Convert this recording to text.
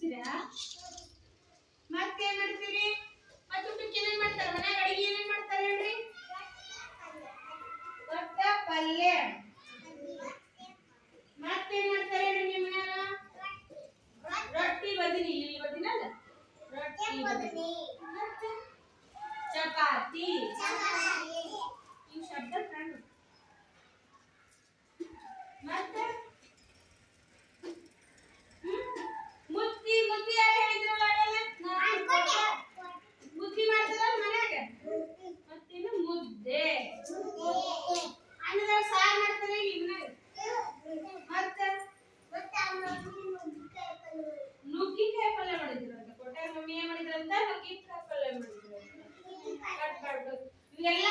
ಮುಗಿಸ್ತೀರಾ? ಮತ್ತೇನ್ ಮಾಡ್ತೀರಿ? ಮತ್ತೆ ಊಟಕ್ಕೆ ಏನೇನ್ ಮಾಡ್ತಾರೆ? ಮನ್ಯಾಗ ಅಡಿಗೆ ಏನೇನ್ ಮಾಡ್ತಾರೆ ಹೇಳ್ರಿ? ರೊಟ್ಟ ಪಲ್ಯ. ಮತ್ತೇನ್ ಮಾಡ್ತಾರೆ ಹೇಳ್ರಿ ನಿಮ್ಮ ಮನ್ಯಾಗ? ರೊಟ್ಟಿ ಬದನಿ. ಇಲ್ಲಿ ಬದನಿ ಅಲ್ಲ? ರೊಟ್ಟಿ ಬದನಿ. ಮತ್ತೆ ಚಪಾತಿ. ಇವು ಶಬ್ದ ಕಾಣು. ಮತ್ತೆ ಮುದ್ದಿ ಮುದ್ದಿ ಯಾರು ಹೇಳಿದ್ರಲ್ಲ ಮುದ್ದಿ ಮಾಡ್ತಾರ ಮನ್ಯಾಗ. ಮತ್ತೇನು ಮುದ್ದೆ. ಅನ್ನದಾಗ ಸಾರು ಮಾಡ್ತಾರೆ ಈಗ ಮನ್ಯಾಗ. ಮತ್ತೆ ನುಗ್ಗಿಕಾಯಿ ಪಲ್ಯ ಮಾಡಿದ್ರಂತ. ಕೊಟ್ಟಾರ ಮಮ್ಮಿ ಏನ್ ಮಾಡಿದ್ರಂತ? ನುಗ್ಗಿಕಾಯಿ ಪಲ್ಯ ಮಾಡಿದ್ರು. ಇವೆಲ್ಲ